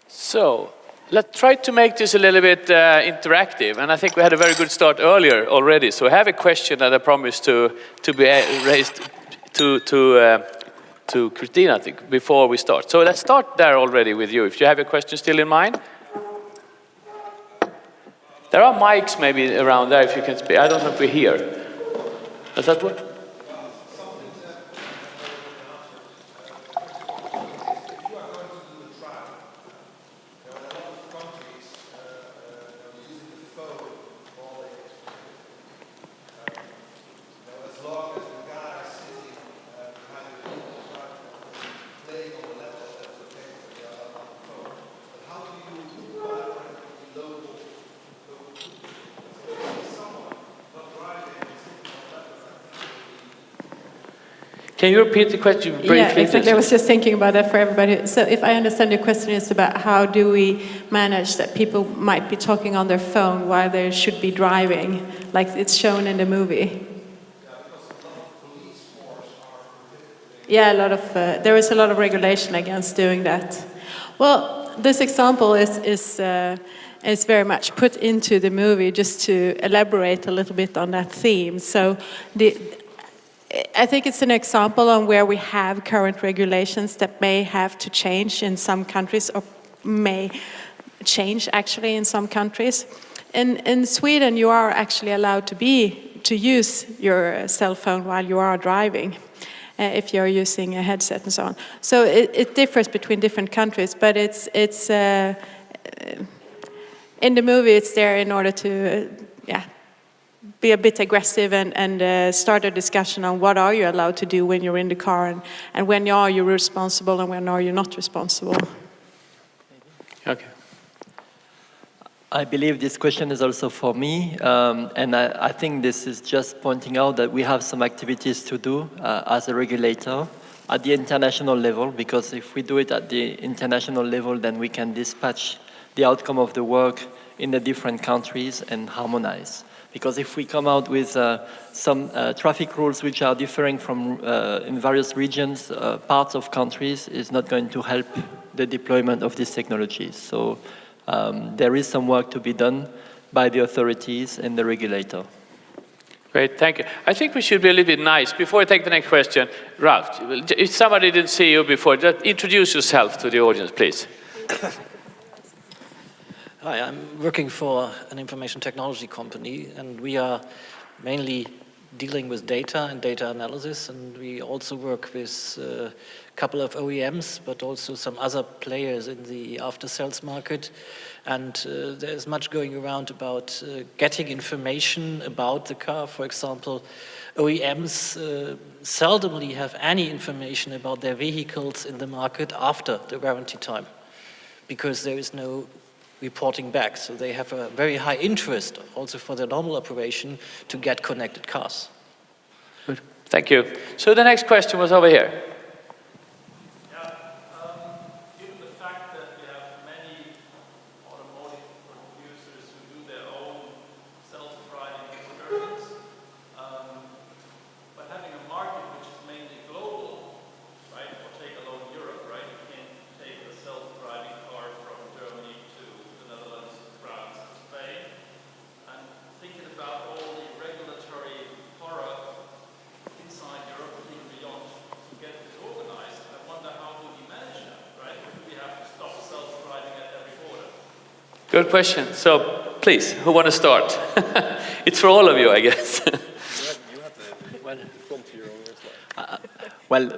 So, let's try to make this a little bit interactive, and I think we had a very good start earlier already. So I have a question that I promised to be raised to Christina, I think, before we start. So let's start there already with you. If you have a question still in mind. There are mics maybe around there if you can speak. I don't know if we're here. Does that work? Can you repeat the question briefly? Yeah, exactly. I was just thinking about that for everybody. So if I understand your question is about how do we manage that people might be talking on their phone while they should be driving, like it's shown in the movie. Yeah, there is a lot of regulation against doing that. Well, this example is very much put into the movie just to elaborate a little bit on that theme. So I think it's an example on where we have current regulations that may have to change in some countries or may change actually in some countries. In Sweden, you are actually allowed to use your cell phone while you are driving, if you're using a headset and so on. So it differs between different countries, but it's in the movie it's there in order to be a bit aggressive and start a discussion on what are you allowed to do when you're in the car and when are you responsible and when are you not responsible. Okay. I believe this question is also for me, and I think this is just pointing out that we have some activities to do as a regulator at the international level, because if we do it at the international level, then we can dispatch the outcome of the work in the different countries and harmonize. Because if we come out with some traffic rules which are differing from in various regions, parts of countries, is not going to help the deployment of these technologies. So there is some work to be done by the authorities and the regulator. Great, thank you. I think we should be a little bit nice. Before I take the next question, Ralph, if somebody didn't see you before, just introduce yourself to the audience, please. Hi, I'm working for an information technology company, and we are mainly dealing with data and data analysis, and we also work with a couple of OEMs, but also some other players in the after-sales market. And there's much going around about getting information about the car. For example, OEMs seldomly have any information about their vehicles in the market after the warranty time, because there is no reporting back. So they have a very high interest also for their normal operation to get connected cars. Good. Thank you. So the next question was over here. Given the fact that we have many automotive producers who do their own self-driving experiments, but having a market which is mainly global, right? Or take alone Europe, right? You can take a self-driving car from Germany to the Netherlands, France, Spain, and thinking about all the regulatory horror inside Europe and even beyond to get this organized. I wonder how do we manage that, right? Do we have to stop self-driving at every border? Good question. So, please, who want to start? It's for all of you, I guess. Well,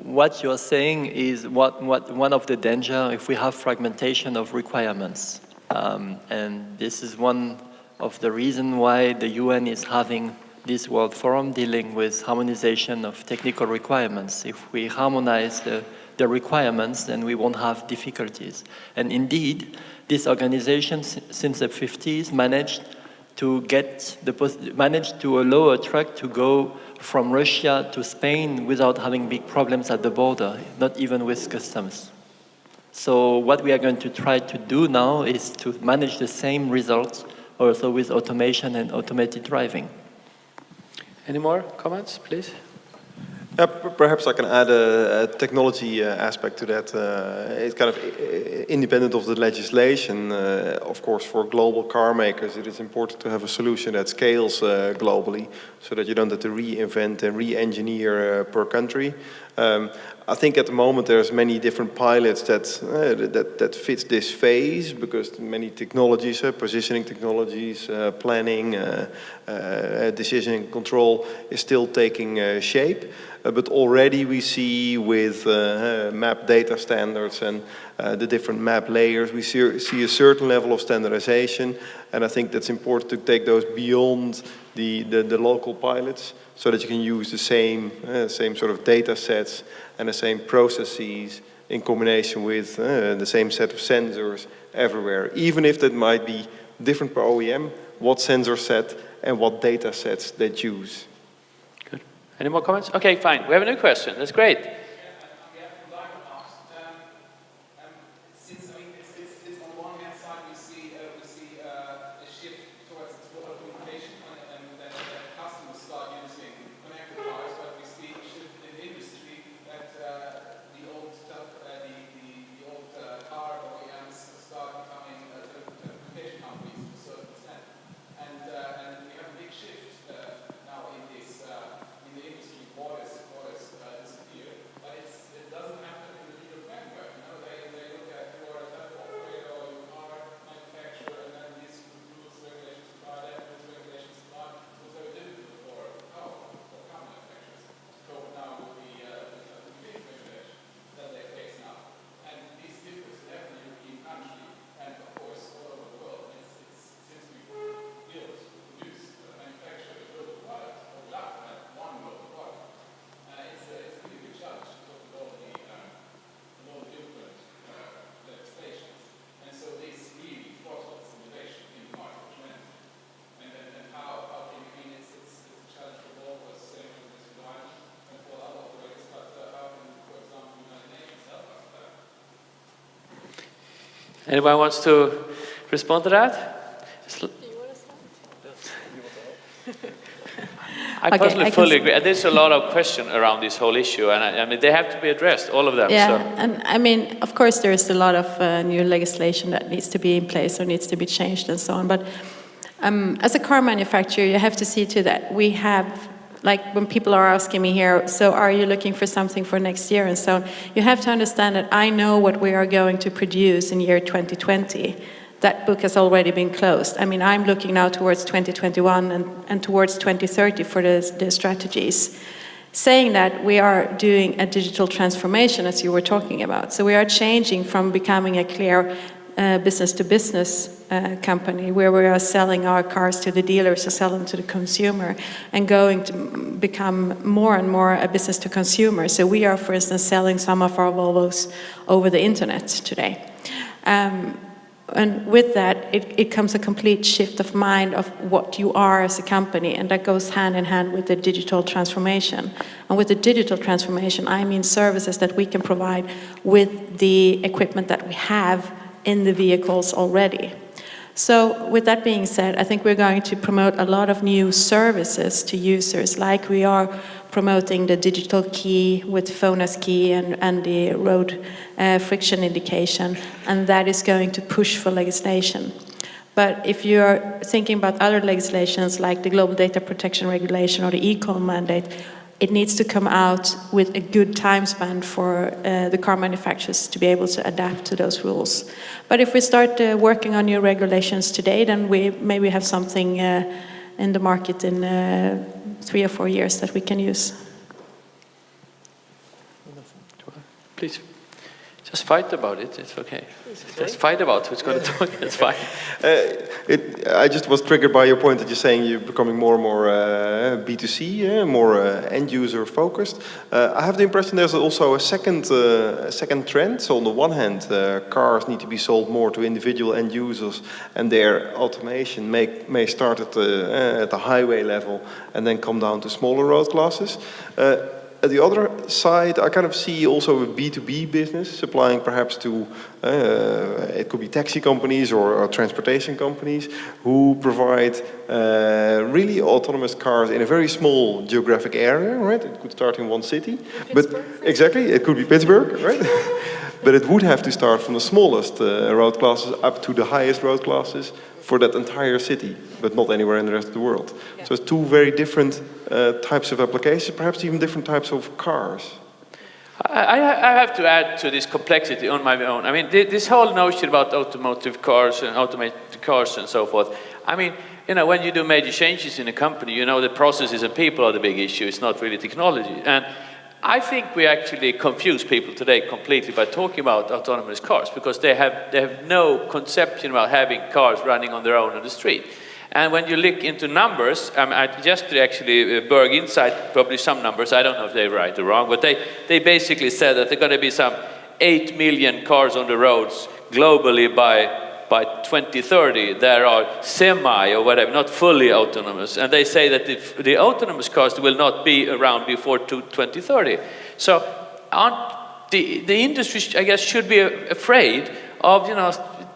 what you're saying is one of the danger if we have fragmentation of requirements. And this is one of the reasons why the UN is having this World Forum dealing with harmonization of technical requirements. If we harmonize the requirements, then we won't have difficulties. And indeed, this organization since the 50s managed to allow a truck to go from Russia to Spain without having big problems at the border, not even with customs. So what we are going to try to do now is to manage the same results also with automation and automated driving. Any more comments, please? Perhaps I can add a technology aspect to that. It's kind of independent of the legislation. Of course, for global car makers, it is important to have a solution that scales globally, so that you don't have to reinvent and re-engineer per country. I think at the moment there's many different pilots that fits this phase, because many technologies, positioning technologies, planning, decision control is still taking shape. But already we see with map data standards and the different map layers, we see a certain level of standardization, and I think that's important to take those beyond the local pilots, so that you can use the same sort of data sets and the same processes in combination with the same set of sensors everywhere, even if that might be different per OEM, what sensor set and what data sets they choose. Good. Any more comments? Okay, fine. We have a new question. That's great. Anybody wants to respond to that? I personally fully agree. There's a lot of question around this whole issue, and I mean, they have to be addressed, all of them. Yeah, so. and I mean, of course, there is a lot of new legislation that needs to be in place or needs to be changed and so on. But as a car manufacturer, you have to see to that we have, like when people are asking me here, so are you looking for something for next year and so on, you have to understand that I know what we are going to produce in year 2020. That book has already been closed. I mean, I'm looking now towards 2021 and towards 2030 for the strategies. Saying that, we are doing a digital transformation, as you were talking about. So we are changing from becoming a clear business-to-business company where we are selling our cars to the dealers to sell them to the consumer, and going to become more and more a business-to-consumer. So we are, for instance, selling some of our Volvos over the internet today. And with that, it comes a complete shift of mind of what you are as a company, and that goes hand in hand with the digital transformation. And with the digital transformation, I mean services that we can provide with the equipment that we have in the vehicles already. So with that being said, I think we're going to promote a lot of new services to users, like we are promoting the digital key with phone as key and the road friction indication, and that is going to push for legislation. But if you're thinking about other legislations like the Global Data Protection Regulation or the e-call mandate, it needs to come out with a good time span for the car manufacturers to be able to adapt to those rules. But if we start working on new regulations today, then we maybe have something in the market in 3 or 4 years that we can use. Please. Just fight about it, it's okay. Just fight about who's going to talk, it's fine. I just was triggered by your point that you're saying you're becoming more and more B2C, more end-user focused. I have the impression there's also a second trend. So on the one hand, cars need to be sold more to individual end users, and their automation may start at the highway level and then come down to smaller road classes. at the other side, I kind of see also a B2B business supplying perhaps to, it could be taxi companies or transportation companies who provide really autonomous cars in a very small geographic area, right? It could start in one city. But exactly, it could be Pittsburgh, right? But it would have to start from the smallest road classes up to the highest road classes for that entire city, but not anywhere in the rest of the world. Yeah. So it's two very different types of applications, perhaps even different types of cars. I have to add to this complexity on my own. I mean, this whole notion about automotive cars and automated cars and so forth, I mean, you know, when you do major changes in a company, you know the processes and people are the big issue, it's not really technology. And I think we actually confuse people today completely by talking about autonomous cars because they have no conception about having cars running on their own on the street. And when you look into numbers, yesterday actually Berg Insight published some numbers, I don't know if they're right or wrong, but they basically said that there are going to be some 8 million cars on the roads globally by 2030 there are semi or whatever, not fully autonomous. And they say that the autonomous cars will not be around before 2030. So the industry, I guess, should be afraid of, you know,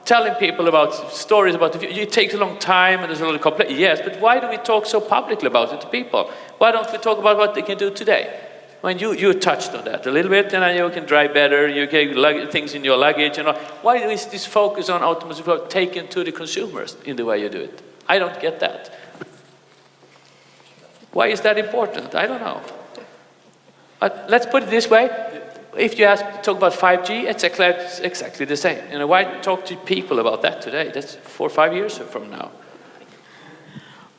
telling people about stories about the future. It takes a long time and there's a lot of complexity. Yes, but why do we talk so publicly about it to people? Why don't we talk about what they can do today? When you touched on that a little bit, and you can drive better, you can things in your luggage and all. Why is this focus on automotive taken to the consumers in the way you do it? I don't get that. Why is that important? I don't know. Let's put it this way. If you talk about 5G, it's exactly the same. You know, why talk to people about that today? That's 4 or 5 years from now.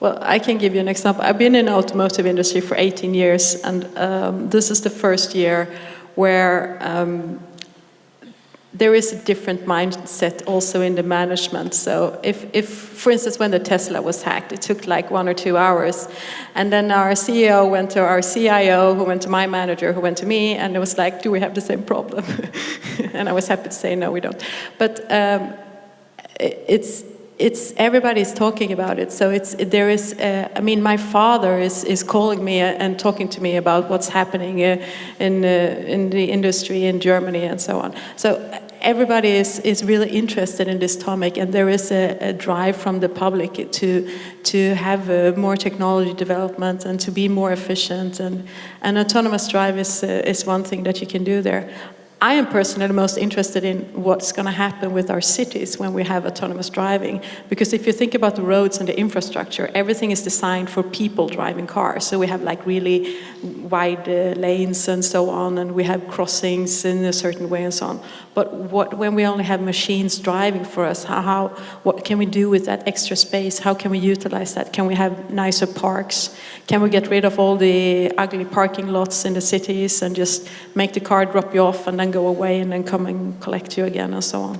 Well, I can give you an example. I've been in the automotive industry for 18 years, and this is the first year where there is a different mindset also in the management. So if, for instance, when the Tesla was hacked, it took like 1 or 2 hours, and then our CEO went to our CIO, who went to my manager, who went to me, and it was like, do we have the same problem? And I was happy to say, no, we don't. But everybody's talking about it. So I mean, my father is calling me and talking to me about what's happening in the industry in Germany and so on. So everybody is really interested in this topic, and there is a drive from the public to have more technology development and to be more efficient. And autonomous drive is one thing that you can do there. I am personally most interested in what's going to happen with our cities when we have autonomous driving. Because if you think about the roads and the infrastructure, everything is designed for people driving cars. So we have like really wide lanes and so on, and we have crossings in a certain way and so on. But when we only have machines driving for us, what can we do with that extra space? How can we utilize that? Can we have nicer parks? Can we get rid of all the ugly parking lots in the cities and just make the car drop you off and then go away and then come and collect you again and so on?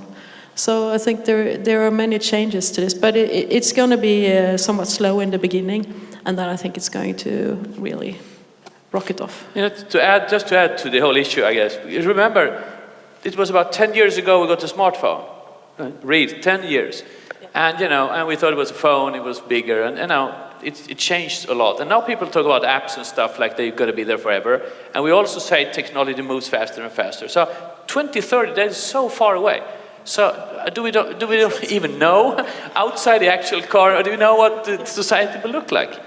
So I think there are many changes to this, but it's going to be somewhat slow in the beginning, and then I think it's going to really rocket off. You know, to add to the whole issue, I guess, remember, it was about 10 years ago we got a smartphone. Read, 10 years. And, you know, and we thought it was a phone, it was bigger, and you know, it changed a lot. And now people talk about apps and stuff like they've got to be there forever. And we also say technology moves faster and faster. So 2030, that is so far away. So do we don't even know outside the actual car, or do we know what the society will look like?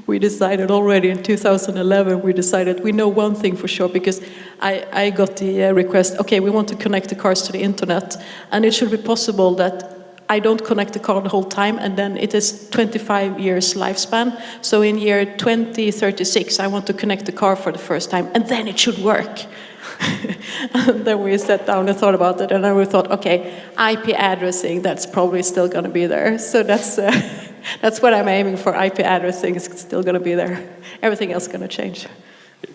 We decided already in 2011, we know one thing for sure, because I got the request, okay, we want to connect the cars to the internet, and it should be possible that I don't connect the car the whole time, and then it is 25 years lifespan. So in year 2036, I want to connect the car for the first time, and then it should work. And then we sat down and thought about it, and then we thought, okay, IP addressing, that's probably still going to be there. So that's what I'm aiming for. IP addressing is still going to be there. Everything else is going to change.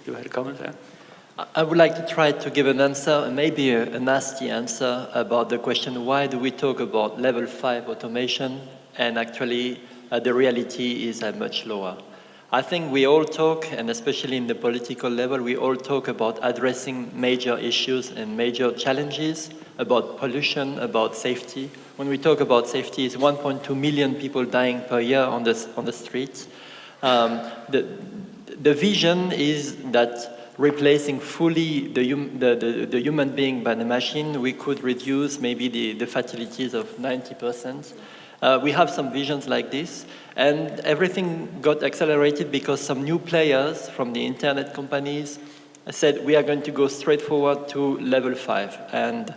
You had a comment there? I would like to try to give an answer, maybe a nasty answer, about the question, why do we talk about level 5 automation, and actually the reality is much lower. I think we all talk, and especially in the political level, we all talk about addressing major issues and major challenges, about pollution, about safety. When we talk about safety, it's 1.2 million people dying per year on the streets. the vision is that replacing fully the human being by the machine, we could reduce maybe the fatalities of 90%. We have some visions like this, and everything got accelerated because some new players from the internet companies said we are going to go straight forward to level 5, and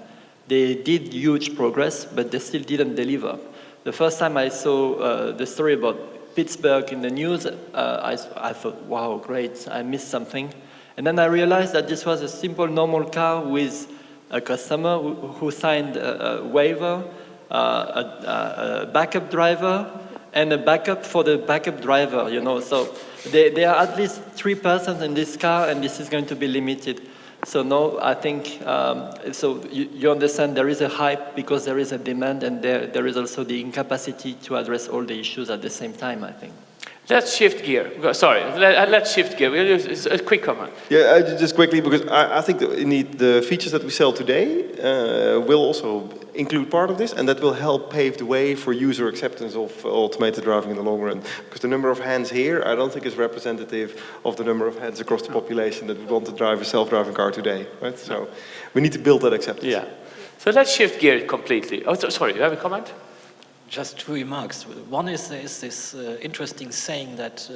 they did huge progress, but they still didn't deliver. The first time I saw the story about Pittsburgh in the news, I thought, wow, great, I missed something. And then I realized that this was a simple, normal car with a customer who signed a waiver, a backup driver, and a backup for the backup driver, you know. So there are at least 3 persons in this car, and this is going to be limited. So no, I think, so you understand there is a hype because there is a demand, and there is also the incapacity to address all the issues at the same time, I think. Let's shift gear. Sorry, let's shift gear. It's a quick comment. Yeah, just quickly, because I think that indeed the features that we sell today will also include part of this, and that will help pave the way for user acceptance of automated driving in the long run. Because the number of hands here, I don't think is representative of the number of hands across the population that would want to drive a self-driving car today, right? So we need to build that acceptance. Yeah. So let's shift gear completely. Oh, sorry, you have a comment? Just 2 remarks. One is there is this interesting saying that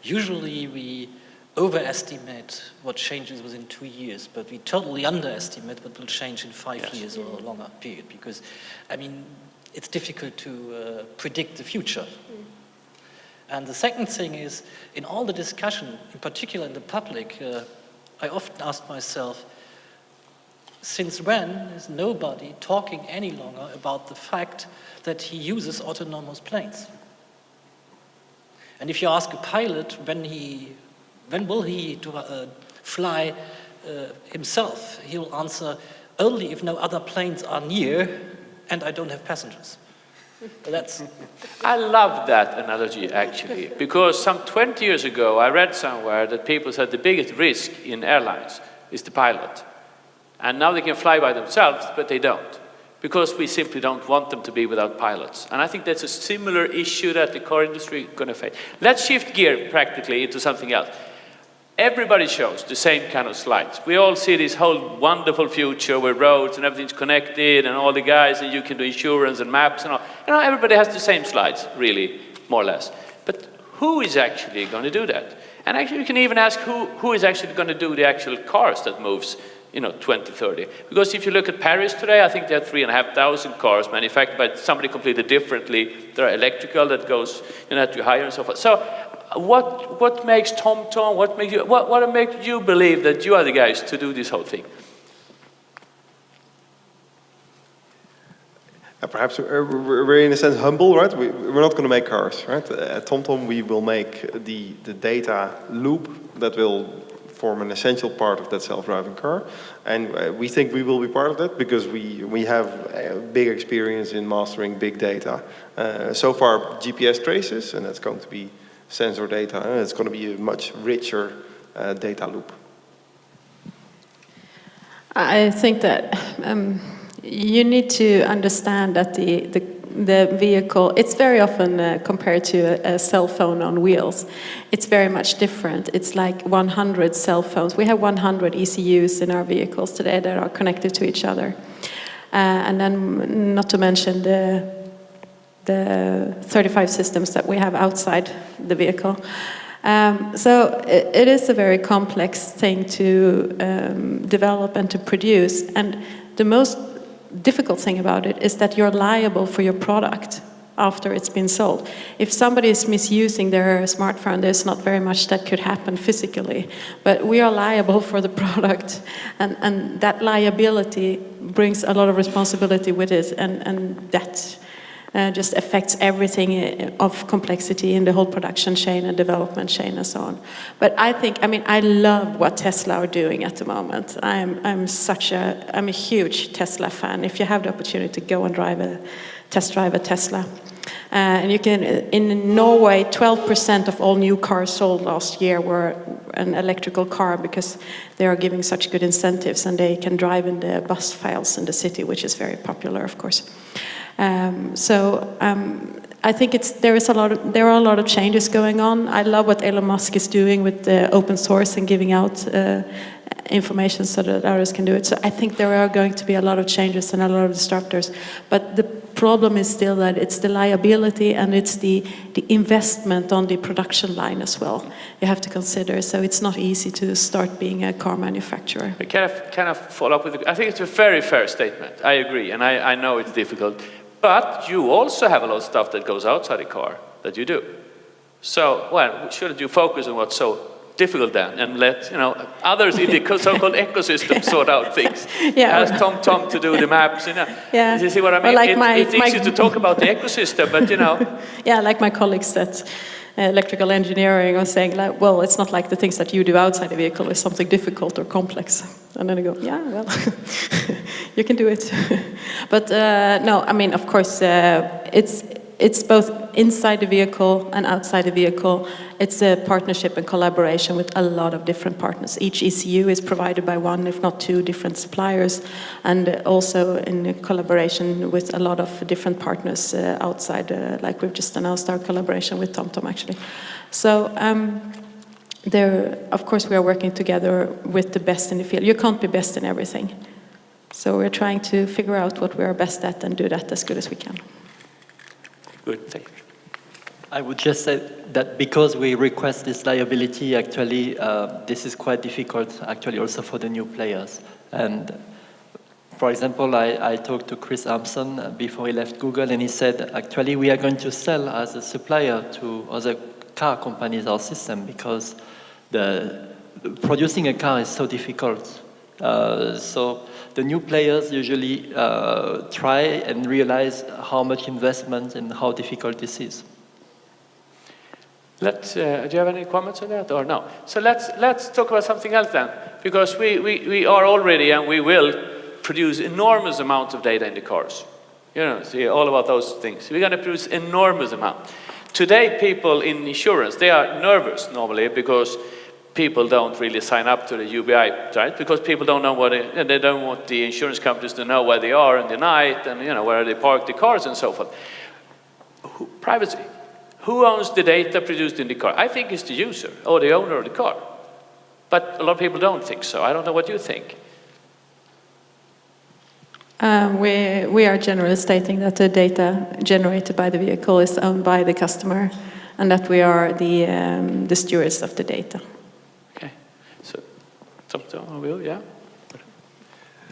usually we overestimate what changes within 2 years, but we totally underestimate what will change in 5 years or a longer period. Because, I mean, it's difficult to predict the future. And the second thing is, in all the discussion, in particular in the public, I often ask myself, since when is nobody talking any longer about the fact that he uses autonomous planes? And if you ask a pilot when will he fly himself, he will answer, only if no other planes are near and I don't have passengers. That's... I love that analogy, actually, because some 20 years ago I read somewhere that people said the biggest risk in airlines is the pilot. And now they can fly by themselves, but they don't, because we simply don't want them to be without pilots. And I think that's a similar issue that the car industry is going to face. Let's shift gear practically into something else. Everybody shows the same kind of slides. We all see this whole wonderful future where roads and everything's connected and all the guys, and you can do insurance and maps and all. You know, everybody has the same slides, really, more or less. But who is actually going to do that? And actually, you can even ask who is actually going to do the actual cars that moves, 2030. Because if you look at Paris today, I think there are 3,500 cars manufactured by somebody completely differently. There are electrical that goes, that you hire and so forth. So what makes TomTom, what makes you believe that you are the guys to do this whole thing? Perhaps we're in a sense humble, right? We're not going to make cars, right? At TomTom we will make the data loop that will form an essential part of that self-driving car, and we think we will be part of that because we have a big experience in mastering big data. So far GPS traces, and that's going to be sensor data, and it's going to be a much richer data loop. I think that you need to understand that the vehicle, it's very often compared to a cell phone on wheels. It's very much different. It's like 100 cell phones. We have 100 ECUs in our vehicles today that are connected to each other. And then not to mention the 35 systems that we have outside the vehicle. So it is a very complex thing to develop and to produce. And the most difficult thing about it is that you're liable for your product after it's been sold. If somebody is misusing their smartphone, there's not very much that could happen physically, but we are liable for the product, and that liability brings a lot of responsibility with it, and that just affects everything of complexity in the whole production chain and development chain and so on. But I love what Tesla are doing at the moment. I'm a huge Tesla fan. If you have the opportunity to go and test drive a Tesla. And you can, in Norway, 12% of all new cars sold last year were an electrical car because they are giving such good incentives and they can drive in the bus files in the city, which is very popular, of course. I think there are a lot of changes going on. I love what Elon Musk is doing with the open source and giving out information so that others can do it. So I think there are going to be a lot of changes and a lot of disruptors. But the problem is still that it's the liability and it's the investment on the production line as well. You have to consider. So it's not easy to start being a car manufacturer. I kind of follow up with. I think it's a very fair statement. I agree, and I know it's difficult. But you also have a lot of stuff that goes outside the car that you do. So, well, shouldn't you focus on what's so difficult then and let others in the so-called ecosystem sort out things? Yeah. Ask TomTom to do the maps. Yeah. You see what I mean? Well, It's easy to talk about the ecosystem, but Yeah, like my colleagues at electrical engineering are saying, like, well, it's not like the things that you do outside the vehicle is something difficult or complex. And then I go, yeah, well, you can do it. But no, I mean, of course, it's both inside the vehicle and outside the vehicle. It's a partnership and collaboration with a lot of different partners. Each ECU is provided by one, if not two, different suppliers, and also in collaboration with a lot of different partners outside, like we've just announced our collaboration with TomTom, actually. So of course, we are working together with the best in the field. You can't be best in everything. So we're trying to figure out what we are best at and do that as good as we can. Good, thank you. I would just say that because we request this liability, actually, this is quite difficult, actually, also for the new players. And for example, I talked to Chris Armstrong before he left Google, and he said, actually, we are going to sell as a supplier to other car companies our system because producing a car is so difficult. So the new players usually try and realize how much investment and how difficult this is. Do you have any comments on that or no? So let's talk about something else then, because we are already and we will produce enormous amounts of data in the cars. See all about those things. We're going to produce enormous amount. Today, people in insurance, they are nervous normally because people don't really sign up to the UBI, right? Because people don't know and they don't want the insurance companies to know where they are in the night and where they park the cars and so forth. Privacy. Who owns the data produced in the car? I think it's the user or the owner of the car. But a lot of people don't think so. I don't know what you think. We are generally stating that the data generated by the vehicle is owned by the customer and that we are the stewards of the data. Okay. So, TomTom, Will, yeah?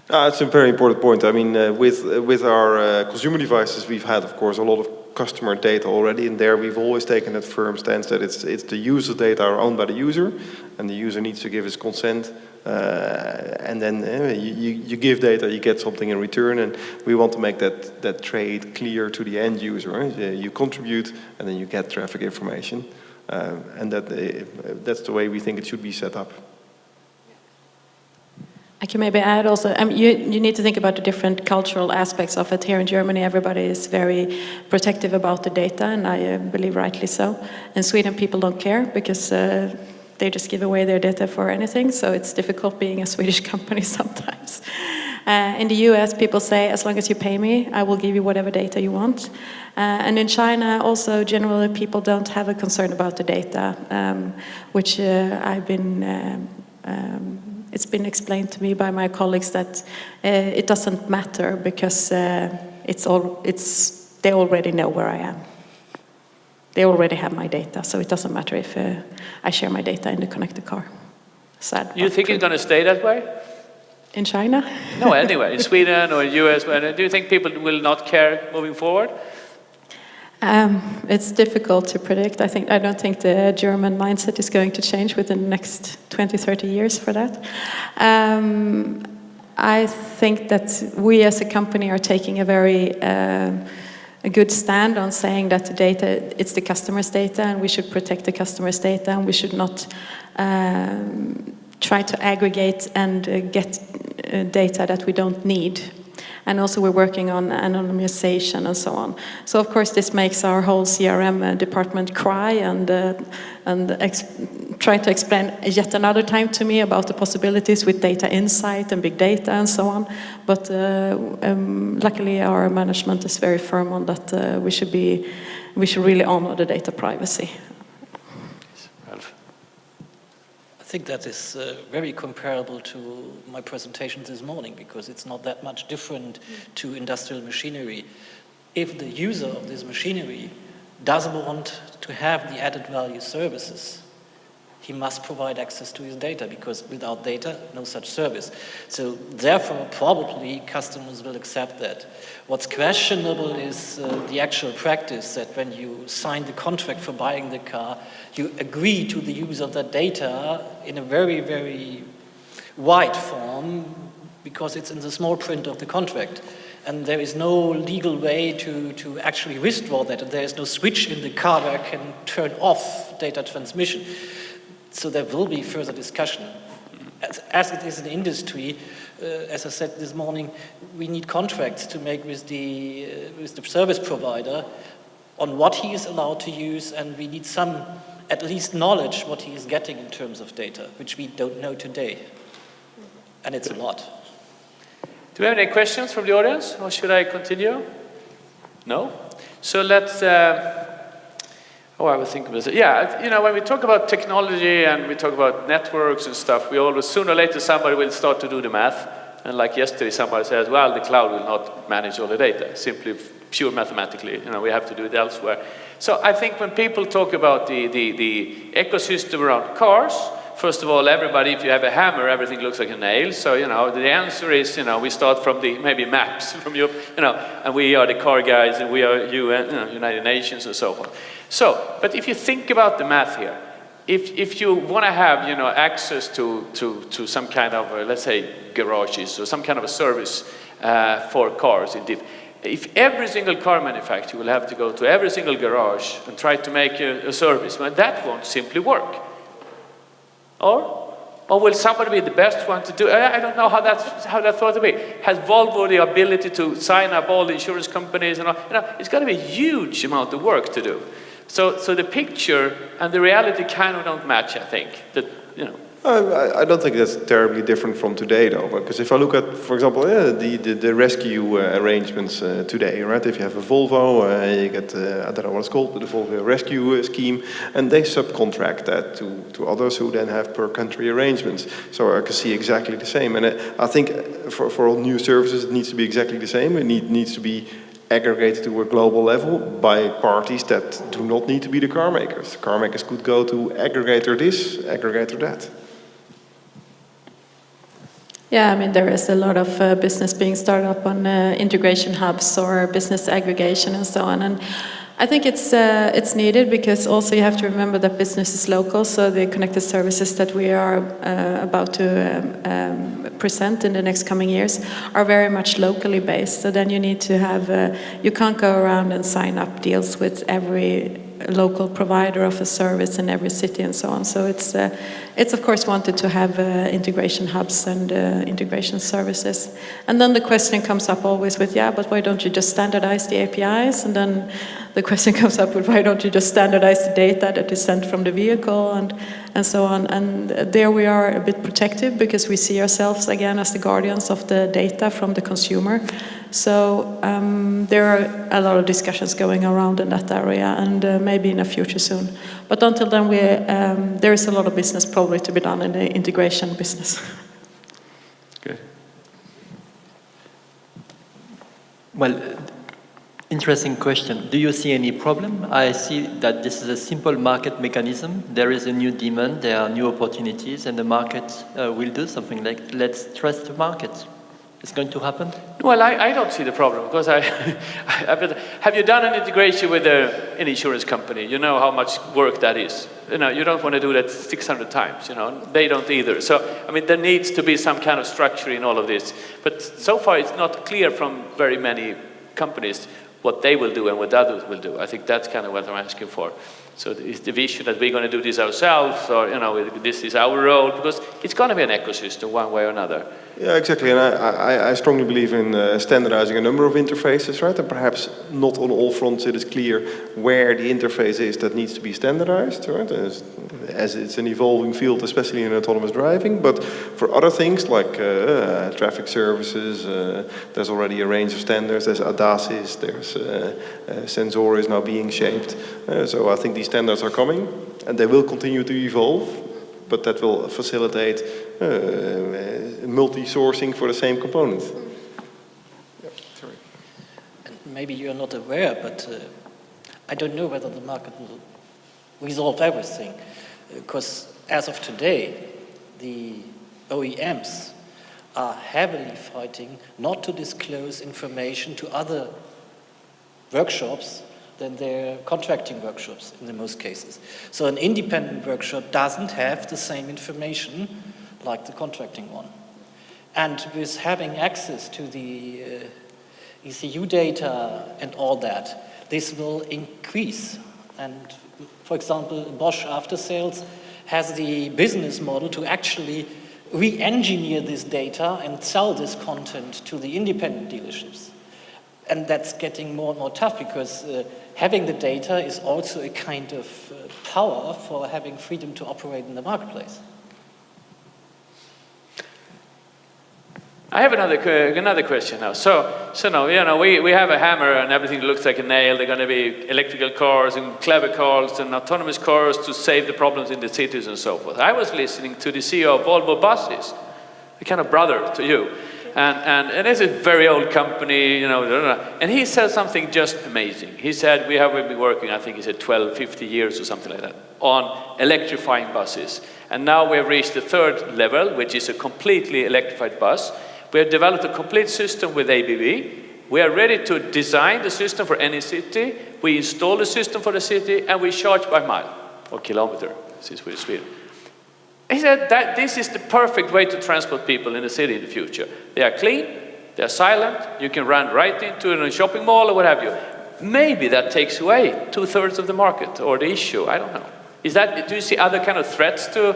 It's a very important point. I mean, with our consumer devices, we've had, of course, a lot of customer data already, and there we've always taken that firm stance that it's the user data are owned by the user, and the user needs to give his consent, and then you give data, you get something in return, and we want to make that trade clear to the end user. Right? You contribute, and then you get traffic information, and that's the way we think it should be set up. I can maybe add also, you need to think about the different cultural aspects of it. Here in Germany, everybody is very protective about the data, and I believe rightly so. In Sweden, people don't care because they just give away their data for anything, so it's difficult being a Swedish company sometimes. In the US, people say, as long as you pay me, I will give you whatever data you want. And in China, also, generally, people don't have a concern about the data, which it's been explained to me by my colleagues that it doesn't matter because they already know where I am. They already have my data, so it doesn't matter if I share my data in the connected car. Sad. You think it's going to stay that way? In China? No, anywhere. In Sweden or in the US, do you think people will not care moving forward? It's difficult to predict. I don't think the German mindset is going to change within the next 20, 30 years for that. I think that we as a company are taking a very a good stand on saying that the data, it's the customer's data, and we should protect the customer's data, and we should not try to aggregate and get data that we don't need. And also we're working on anonymization and so on. So of course this makes our whole CRM department cry and trying to explain yet another time to me about the possibilities with data insight and big data and so on. But luckily, our management is very firm on that. We should really honor the data privacy. I think that is very comparable to my presentation this morning, because it's not that much different to industrial machinery. If the user of this machinery doesn't want to have the added value services, he must provide access to his data, because without data, no such service. So therefore, probably customers will accept that. What's questionable is the actual practice, that when you sign the contract for buying the car, you agree to the use of that data in a very, very wide form, because it's in the small print of the contract. And there is no legal way to actually withdraw that, and there is no switch in the car where I can turn off data transmission. So there will be further discussion. As it is in the industry, as I said this morning, we need contracts to make with the service provider on what he is allowed to use, and we need some, at least, knowledge what he is getting in terms of data, which we don't know today. And it's a lot. Do we have any questions from the audience, or should I continue? No? So let's, I was thinking about it. Yeah, you know, when we talk about technology and we talk about networks and stuff, we always, sooner or later, somebody will start to do the math. And like yesterday, somebody says, well, the cloud will not manage all the data, simply pure mathematically. You know, we have to do it elsewhere. So I think when people talk about the ecosystem around cars, first of all, everybody, if you have a hammer, everything looks like a nail. So, you know, the answer is, you know, we start from the, maybe maps from Europe, you know, and we are the car guys, and we are UN, you know, United Nations and so forth. So, but if you think about the math here, if you want to have, you know, access to some kind of, let's say, garages or some kind of a service for cars, if every single car manufacturer will have to go to every single garage and try to make a service, well, that won't simply work. Or will somebody be the best one to do it? I don't know how that thought to be. Has Volvo the ability to sign up all the insurance companies and all? You know, it's got to be a huge amount of work to do. So the picture and the reality kind of don't match, I think. That, you know. I don't think that's terribly different from today, though, because if I look at, for example, the rescue arrangements today, right? If you have a Volvo, you get, I don't know what it's called, but the Volvo rescue scheme, and they subcontract that to others who then have per country arrangements. So I can see exactly the same. And I think for all new services, it needs to be exactly the same. It needs to be aggregated to a global level by parties that do not need to be the car makers. The car makers could go to aggregator this, aggregator that. Yeah, I mean, there is a lot of business being started up on integration hubs or business aggregation and so on. And I think it's needed, because also you have to remember that business is local, so the connected services that we are about to present in the next coming years are very much locally based. So then you need to have, you can't go around and sign up deals with every local provider of a service in every city and so on. So it's of course wanted to have integration hubs and integration services. And then the question comes up always with, yeah, but why don't you just standardize the APIs? And then the question comes up with, why don't you just standardize the data that is sent from the vehicle and so on. And there we are a bit protective, because we see ourselves again as the guardians of the data from the consumer. So there are a lot of discussions going around in that area, and maybe in the future soon. But until then, there is a lot of business probably to be done in the integration business. Good. Well, interesting question. Do you see any problem? I see that this is a simple market mechanism. There is a new demand, there are new opportunities, and the market will do something like, let's trust the market. It's going to happen? Well, I don't see the problem, because have you done an integration with an insurance company? You know how much work that is. You know, you don't want to do that 600 times, you know. They don't either. So, I mean, there needs to be some kind of structure in all of this. But so far, it's not clear from very many companies what they will do and what others will do. I think that's kind of what I'm asking for. So is the vision that we're going to do this ourselves, or, you know, this is our role? Because it's going to be an ecosystem one way or another. Yeah, exactly, and I strongly believe in standardizing a number of interfaces, right? And perhaps not on all fronts it is clear where the interface is that needs to be standardized, right? As it's an evolving field, especially in autonomous driving. But for other things like traffic services, there's already a range of standards. There's ADASIS, there's Sensor is now being shaped. So I think these standards are coming, and they will continue to evolve. But that will facilitate multi-sourcing for the same component. Yeah, sorry. And maybe you're not aware, but I don't know whether the market will resolve everything. Because as of today, the OEMs are heavily fighting not to disclose information to other workshops than their contracting workshops in the most cases. So an independent workshop doesn't have the same information like the contracting one. And with having access to the ECU data and all that, this will increase. And for example, Bosch After Sales has the business model to actually re-engineer this data and sell this content to the independent dealerships. And that's getting more and more tough because having the data is also a kind of power for having freedom to operate in the marketplace. I have another question now. So now, you know, we have a hammer and everything looks like a nail. They're going to be electrical cars and clever cars and autonomous cars to save the problems in the cities and so forth. I was listening to the CEO of Volvo Buses, a kind of brother to you. And it's a very old company, you know, and he said something just amazing. He said, we've been working, I think he said 12, 50 years or something like that, on electrifying buses. And now we have reached the third level, which is a completely electrified bus. We have developed a complete system with ABB. We are ready to design the system for any city. We install the system for the city, and we charge by mile or kilometer, since we're in Sweden. He said that this is the perfect way to transport people in the city in the future. They are clean, they are silent, you can run right into a shopping mall or what have you. Maybe that takes away 2/3 of the market or the issue, I don't know. Is that, do you see other kind of threats to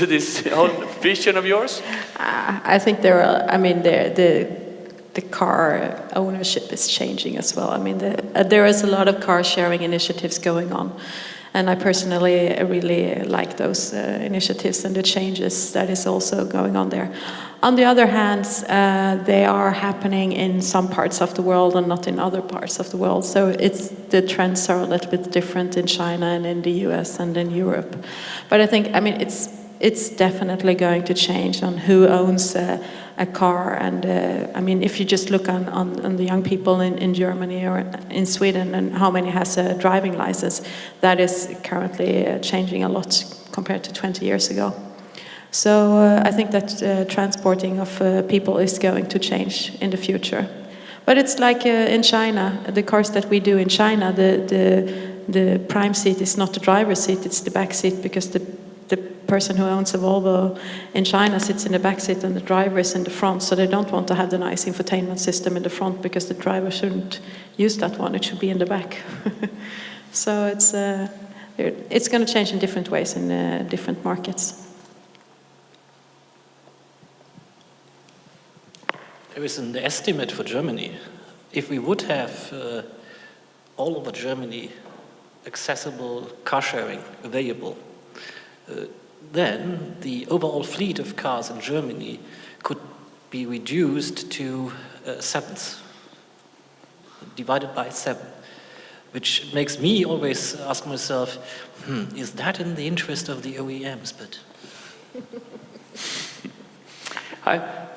this whole vision of yours? I think there are, I mean, the car ownership is changing as well. I mean, there is a lot of car sharing initiatives going on. And I personally really like those initiatives and the changes that is also going on there. On the other hand, they are happening in some parts of the world and not in other parts of the world. So the trends are a little bit different in China and in the US and in Europe. But I think, I mean, it's definitely going to change on who owns a car. And I mean, if you just look on the young people in Germany or in Sweden and how many has a driving license, that is currently changing a lot compared to 20 years ago. So I think that transporting of people is going to change in the future. But it's like in China, the cars that we do in China, the prime seat is not the driver's seat, it's the back seat, because the person who owns a Volvo in China sits in the back seat and the driver is in the front, so they don't want to have the nice infotainment system in the front because the driver shouldn't use that one, it should be in the back. So it's going to change in different ways in different markets. There is an estimate for Germany. If we would have all over Germany accessible car sharing available, then the overall fleet of cars in Germany could be reduced to 7th, divided by 7, which makes me always ask myself, is that in the interest of the OEMs? But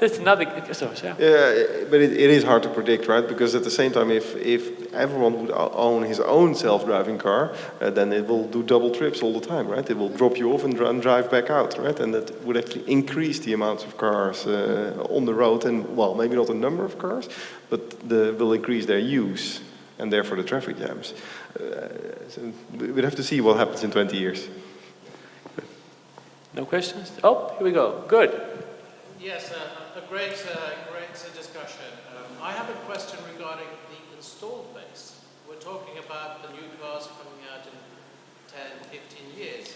That's another. Yeah, but it is hard to predict, right? Because at the same time, if everyone would own his own self-driving car, then it will do double trips all the time, right? It will drop you off and drive back out, right? And that would actually increase the amount of cars on the road, and well, maybe not the number of cars, but will increase their use, and therefore the traffic jams. So we'd have to see what happens in 20 years. No questions? Oh, here we go. Good. Yes, a great discussion. I have a question regarding the installed base. We're talking about the new cars coming out in 10, 15 years.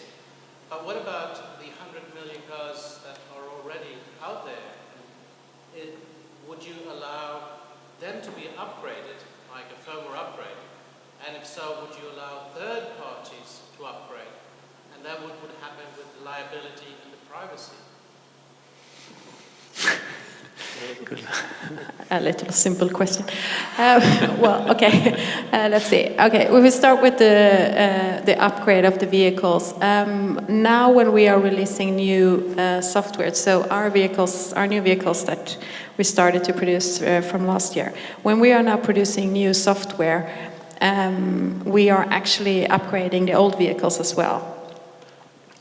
But what about the 100 million cars that are already out there? would you allow them to be upgraded, like a firmware upgrade? And if so, would you allow third parties to upgrade? And then what would happen with the liability and the privacy? A little simple question. Well, okay, let's see. Okay, we will start with the upgrade of the vehicles. Now when we are releasing new software, so our new vehicles that we started to produce from last year, when we are now producing new software, we are actually upgrading the old vehicles as well.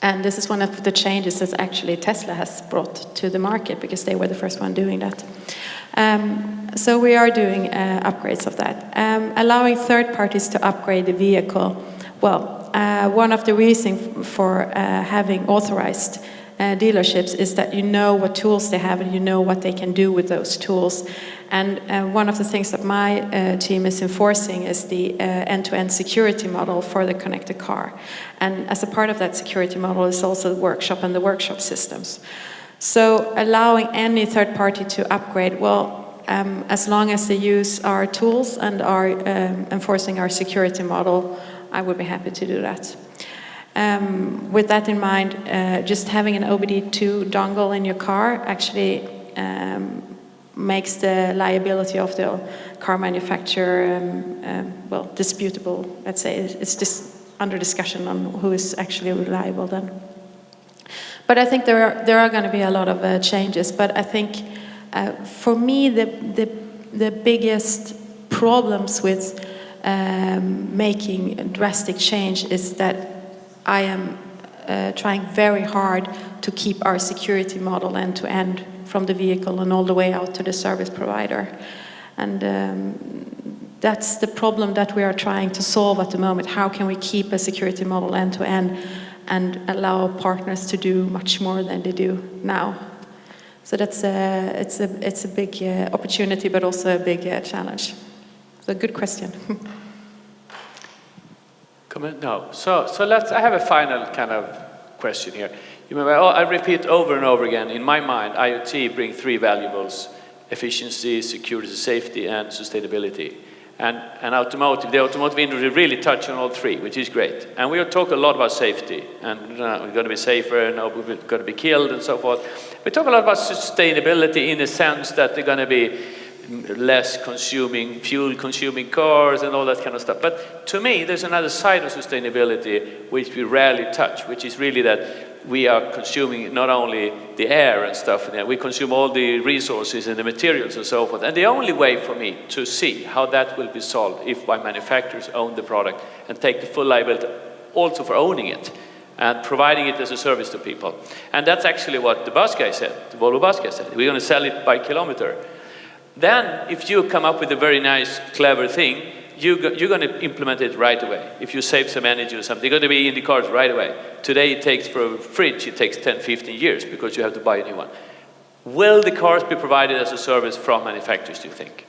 And this is one of the changes that actually Tesla has brought to the market, because they were the first one doing that. So we are doing upgrades of that. Allowing third parties to upgrade the vehicle. Well, one of the reasons for having authorized dealerships is that you know what tools they have and you know what they can do with those tools. And one of the things that my team is enforcing is the end-to-end security model for the connected car. And as a part of that security model is also the workshop and the workshop systems. So allowing any third party to upgrade, well, as long as they use our tools and are enforcing our security model, I would be happy to do that. With that in mind, just having an OBD2 dongle in your car actually makes the liability of the car manufacturer, well, disputable, let's say. It's just under discussion on who is actually reliable then. But I think there are going to be a lot of changes. But I think for me, the biggest problems with making a drastic change is that I am trying very hard to keep our security model end to end, from the vehicle and all the way out to the service provider. And that's the problem that we are trying to solve at the moment. How can we keep a security model end to end and allow partners to do much more than they do now? So that's it's a big opportunity, but also a big challenge. So good question. Comment? No. So I have a final kind of question here. You remember, I repeat over and over again, in my mind, IoT brings three variables: efficiency, security, safety, and sustainability. And the automotive industry really touch on all three, which is great. And we talk a lot about safety, and we're going to be safer, and we're going to be killed, and so forth. We talk a lot about sustainability in the sense that they're going to be less fuel-consuming cars and all that kind of stuff. But to me, there's another side of sustainability which we rarely touch, which is really that we are consuming not only the air and stuff, we consume all the resources and the materials and so forth. And the only way for me to see how that will be solved if my manufacturers own the product and take the full liability also for owning it and providing it as a service to people. And that's actually what the bus guy said, the Volvo bus guy said. We're going to sell it by kilometer. Then, if you come up with a very nice, clever thing, you're going to implement it right away. If you save some energy or something, you're going to be in the cars right away. Today, it takes for a fridge, it takes 10, 15 years because you have to buy a new one. Will the cars be provided as a service from manufacturers, do you think?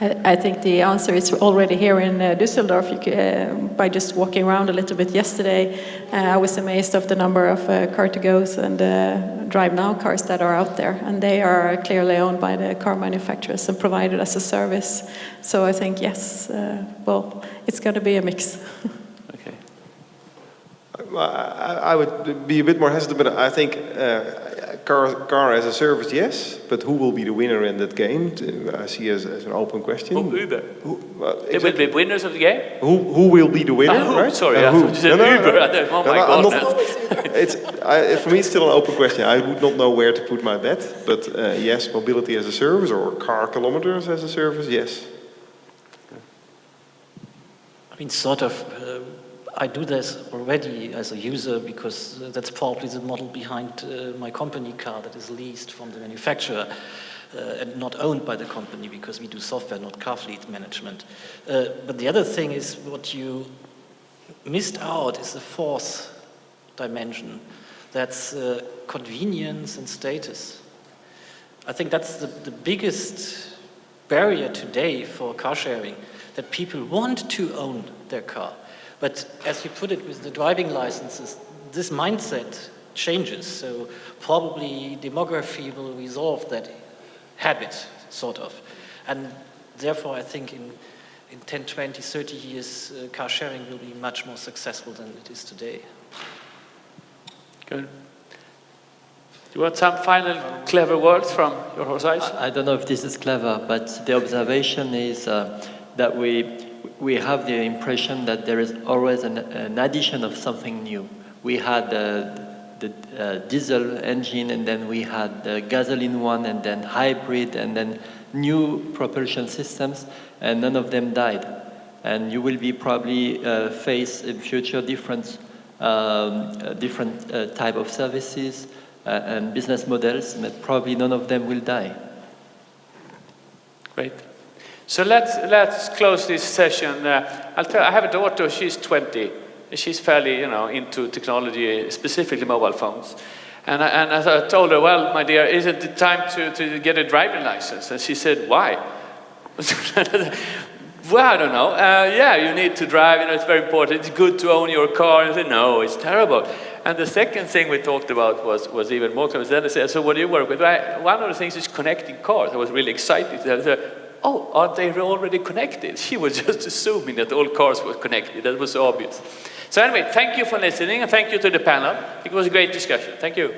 I think the answer is already here in Düsseldorf. By just walking around a little bit yesterday, I was amazed of the number of car-to-goes and Drive Now cars that are out there. And they are clearly owned by the car manufacturers and provided as a service. So I think, yes, well, it's going to be a mix. Okay. I would be a bit more hesitant, but I think car as a service, yes. But who will be the winner in that game? I see as an open question. Uber. They will be winners of the game? Who will be the winner, right? Sorry, I thought you said Uber. Oh my God. For me, it's still an open question. I would not know where to put my bet. But yes, mobility as a service or car kilometers as a service, yes. I mean, sort of. I do this already as a user because that's probably the model behind my company car that is leased from the manufacturer and not owned by the company because we do software, not car fleet management. But the other thing is what you missed out is the fourth dimension. That's convenience and status. I think that's the biggest barrier today for car sharing, that people want to own their car. But as you put it with the driving licenses, this mindset changes. So probably demography will resolve that habit, sort of. And therefore, I think in 10, 20, 30 years, car sharing will be much more successful than it is today. Good. Do you want some final clever words from your side? I don't know if this is clever, but the observation is that we have the impression that there is always an addition of something new. We had the diesel engine, and then we had the gasoline one, and then hybrid, and then new propulsion systems, and none of them died. And you will be probably face in future different type of services and business models, but probably none of them will die. Great. So let's close this session. I have a daughter. She's 20. She's fairly, into technology, specifically mobile phones. And as I told her, well, my dear, isn't it time to get a driving license? And she said, why? Well, I don't know. Yeah, you need to drive. It's very important. It's good to own your car. And I said, no, it's terrible. And the second thing we talked about was even more. Then I said, so what do you work with? One of the things is connecting cars. I was really excited. I said, oh, aren't they already connected? She was just assuming that all cars were connected. That was obvious. So anyway, thank you for listening, and thank you to the panel. It was a great discussion. Thank you.